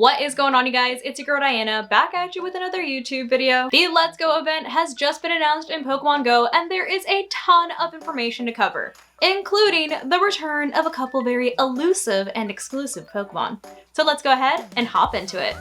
What is going on, you guys? It's your girl Diana, back at you with another YouTube video. The Let's Go event has just been announced in Pokemon Go, and there is a ton of information to cover, including the return of a couple very elusive and exclusive Pokemon. So let's go ahead and hop into it.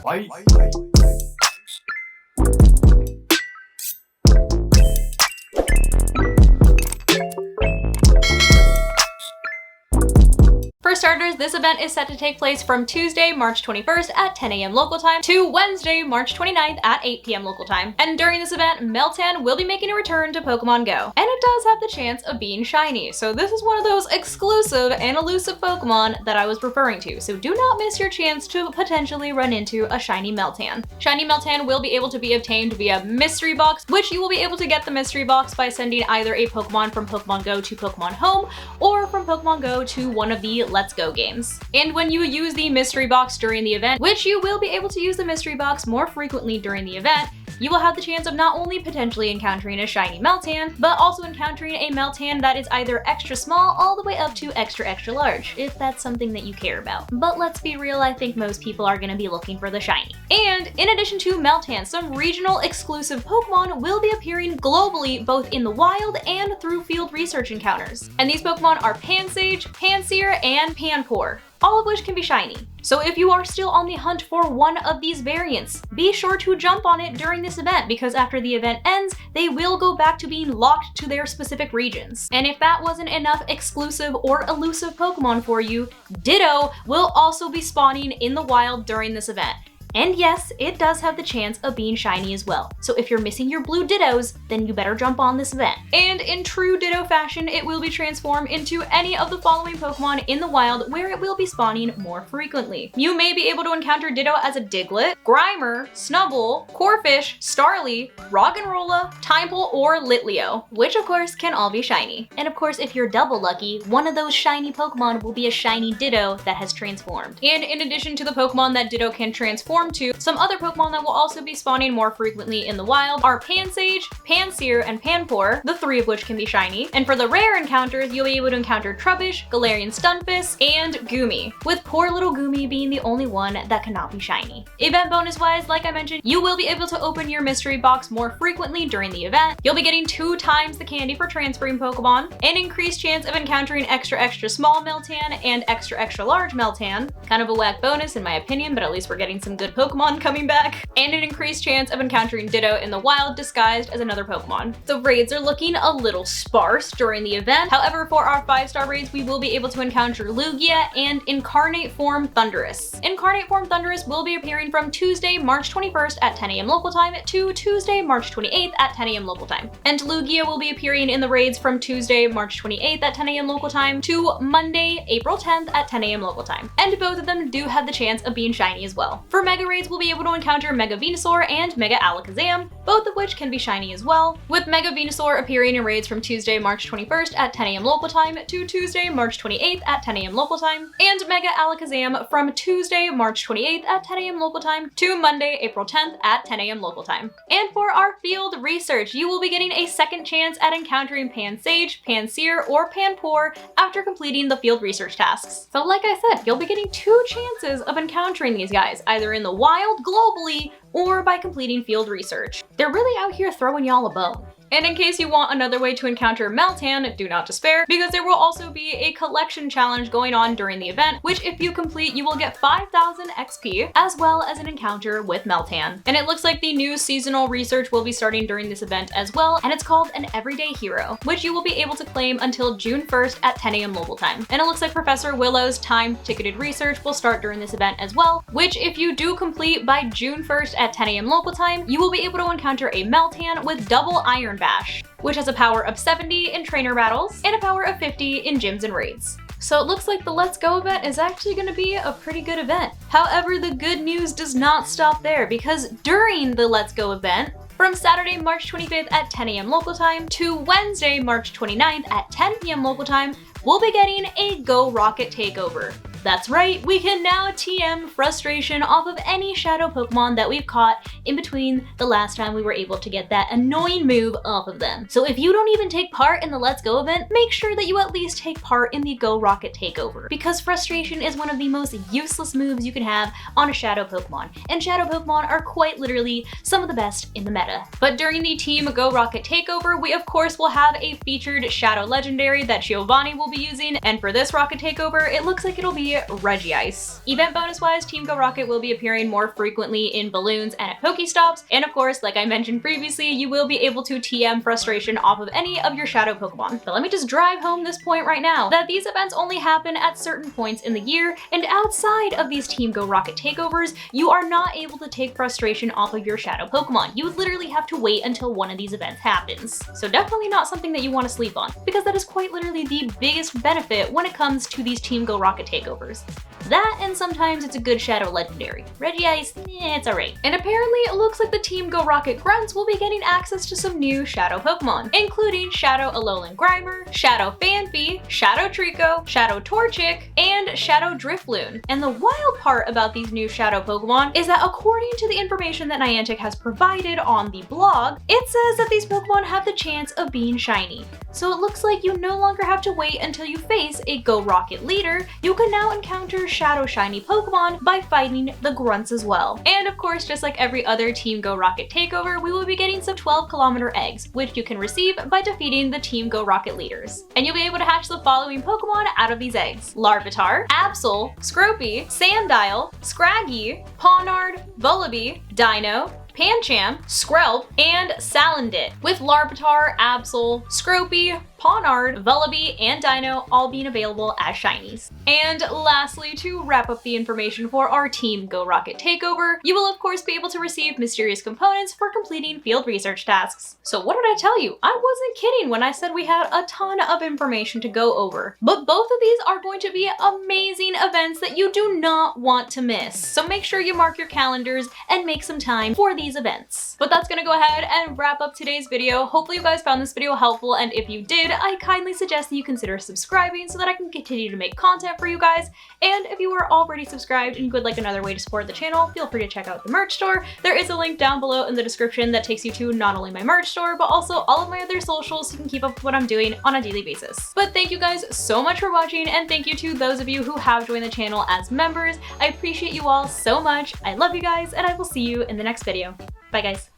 For starters, this event is set to take place from Tuesday, March 21st at 10 a.m. local time to Wednesday, March 29th at 8 p.m. local time. And during this event, Meltan will be making a return to Pokemon Go. And it does have the chance of being shiny, so this is one of those exclusive and elusive Pokemon that I was referring to, so do not miss your chance to potentially run into a shiny Meltan. Shiny Meltan will be able to be obtained via Mystery Box, which you will be able to get the Mystery Box by sending either a Pokemon from Pokemon Go to Pokemon Home or from Pokemon Go to one of the Let's Go games. And when you use the mystery box during the event, which you will be able to use the mystery box more frequently during the event, you will have the chance of not only potentially encountering a shiny Meltan, but also encountering a Meltan that is either extra small all the way up to extra large, if that's something that you care about. But let's be real, I think most people are going to be looking for the shiny. And in addition to Meltan, some regional exclusive Pokemon will be appearing globally, both in the wild and through field research encounters. And these Pokemon are Pansage, Pansear, and Panpour, all of which can be shiny. So if you are still on the hunt for one of these variants, be sure to jump on it during this event, because after the event ends, they will go back to being locked to their specific regions. And if that wasn't enough exclusive or elusive Pokemon for you, Ditto will also be spawning in the wild during this event. And yes, it does have the chance of being shiny as well. So if you're missing your blue Dittos, then you better jump on this event. And in true Ditto fashion, it will be transformed into any of the following Pokemon in the wild, where it will be spawning more frequently. You may be able to encounter Ditto as a Diglett, Grimer, Snubbull, Corphish, Starly, Roggenrola, Tympole, or Litleo, which of course can all be shiny. And of course, if you're double lucky, one of those shiny Pokemon will be a shiny Ditto that has transformed. And in addition to the Pokemon that Ditto can transform to, some other Pokemon that will also be spawning more frequently in the wild are Pansage, Pansear, and Panpour, the three of which can be shiny. And for the rare encounters, you'll be able to encounter Trubbish, Galarian Stunfisk, and Goomy, with poor little Goomy being the only one that cannot be shiny. Event bonus wise, like I mentioned, you will be able to open your mystery box more frequently during the event. You'll be getting 2 times the candy for transferring Pokemon, an increased chance of encountering extra small Meltan and extra large Meltan. Kind of a whack bonus in my opinion, but at least we're getting some good Pokemon coming back, and an increased chance of encountering Ditto in the wild disguised as another Pokemon. The raids are looking a little sparse during the event. However, for our 5-star raids, we will be able to encounter Lugia and Incarnate Form Thundurus. Incarnate Form Thundurus will be appearing from Tuesday, March 21st at 10 a.m. local time to Tuesday, March 28th at 10 a.m. local time. And Lugia will be appearing in the raids from Tuesday, March 28th at 10 a.m. local time to Monday, April 10th at 10 a.m. local time. And both of them do have the chance of being shiny as well. For Mega raids, we'll be able to encounter Mega Venusaur and Mega Alakazam, both of which can be shiny as well, with Mega Venusaur appearing in raids from Tuesday, March 21st at 10 a.m. local time to Tuesday, March 28th at 10 a.m. local time, and Mega Alakazam from Tuesday, March 28th at 10 a.m. local time to Monday, April 10th at 10 a.m. local time. And for our field research, you will be getting a second chance at encountering Pansage, Pansear, or Panpour after completing the field research tasks. So like I said, you'll be getting 2 chances of encountering these guys, either in the wild globally or by completing field research. They're really out here throwing y'all a bone. And in case you want another way to encounter Meltan, do not despair, because there will also be a collection challenge going on during the event, which if you complete, you will get 5,000 XP, as well as an encounter with Meltan. And it looks like the new seasonal research will be starting during this event as well, and it's called an Everyday Hero, which you will be able to claim until June 1st at 10 a.m. local time. And it looks like Professor Willow's time-ticketed research will start during this event as well, which if you do complete by June 1st at 10 a.m. local time, you will be able to encounter a Meltan with double Iron Bash, which has a power of 70 in trainer battles and a power of 50 in gyms and raids. So it looks like the Let's Go event is actually going to be a pretty good event. However, the good news does not stop there, because during the Let's Go event, from Saturday, March 25th at 10 a.m. local time to Wednesday, March 29th at 10 p.m. local time, we'll be getting a Go Rocket Takeover. That's right, we can now TM frustration off of any shadow Pokemon that we've caught in between the last time we were able to get that annoying move off of them. So if you don't even take part in the Let's Go event, make sure that you at least take part in the Go Rocket Takeover, because frustration is one of the most useless moves you can have on a shadow Pokemon, and shadow Pokemon are quite literally some of the best in the meta. But during the Team Go Rocket Takeover, we of course will have a featured shadow legendary that Giovanni will be using, and for this Rocket Takeover, it looks like it'll be Regice. Event bonus wise, Team Go Rocket will be appearing more frequently in balloons and at Pokestops, and of course, like I mentioned previously, you will be able to TM frustration off of any of your shadow Pokemon. But let me just drive home this point right now, that these events only happen at certain points in the year, and outside of these Team Go Rocket Takeovers, you are not able to take frustration off of your shadow Pokemon. You literally have to wait until one of these events happens. So definitely not something that you want to sleep on, because that is quite literally the biggest benefit when it comes to these Team Go Rocket Takeovers. That, and sometimes it's a good shadow legendary. Regice, it's alright. And apparently it looks like the Team Go Rocket Grunts will be getting access to some new shadow Pokemon, including Shadow Alolan Grimer, Shadow Phanpy, Shadow Trico, Shadow Torchic, and Shadow Drifloon. And the wild part about these new shadow Pokemon is that according to the information that Niantic has provided on the blog, it says that these Pokemon have the chance of being shiny. So it looks like you no longer have to wait until you face a Go Rocket leader. You can now encounter shadow shiny Pokemon by fighting the Grunts as well. And of course, just like every other Team Go Rocket Takeover, we will be getting some 12-kilometer eggs, which you can receive by defeating the Team Go Rocket leaders. And you'll be able to hatch the following Pokemon out of these eggs: Larvitar, Absol, Scropey, Sandile, Scraggy, Pawniard, Vullaby, Dino, Pancham, Skrelp, and Salandit, with Larvitar, Absol, Scropey, Pawniard, Vullaby, and Dino all being available as shinies. And lastly, to wrap up the information for our Team Go Rocket Takeover, you will of course be able to receive mysterious components for completing field research tasks. So what did I tell you? I wasn't kidding when I said we had a ton of information to go over. But both of these are going to be amazing events that you do not want to miss. So make sure you mark your calendars and make some time for these events. But that's gonna go ahead and wrap up today's video. Hopefully you guys found this video helpful, and if you did, I kindly suggest that you consider subscribing so that I can continue to make content for you guys. And if you are already subscribed and you would like another way to support the channel, feel free to check out the merch store. There is a link down below in the description that takes you to not only my merch store, but also all of my other socials so you can keep up with what I'm doing on a daily basis. But thank you guys so much for watching, and thank you to those of you who have joined the channel as members. I appreciate you all so much. I love you guys, and I will see you in the next video. Bye guys.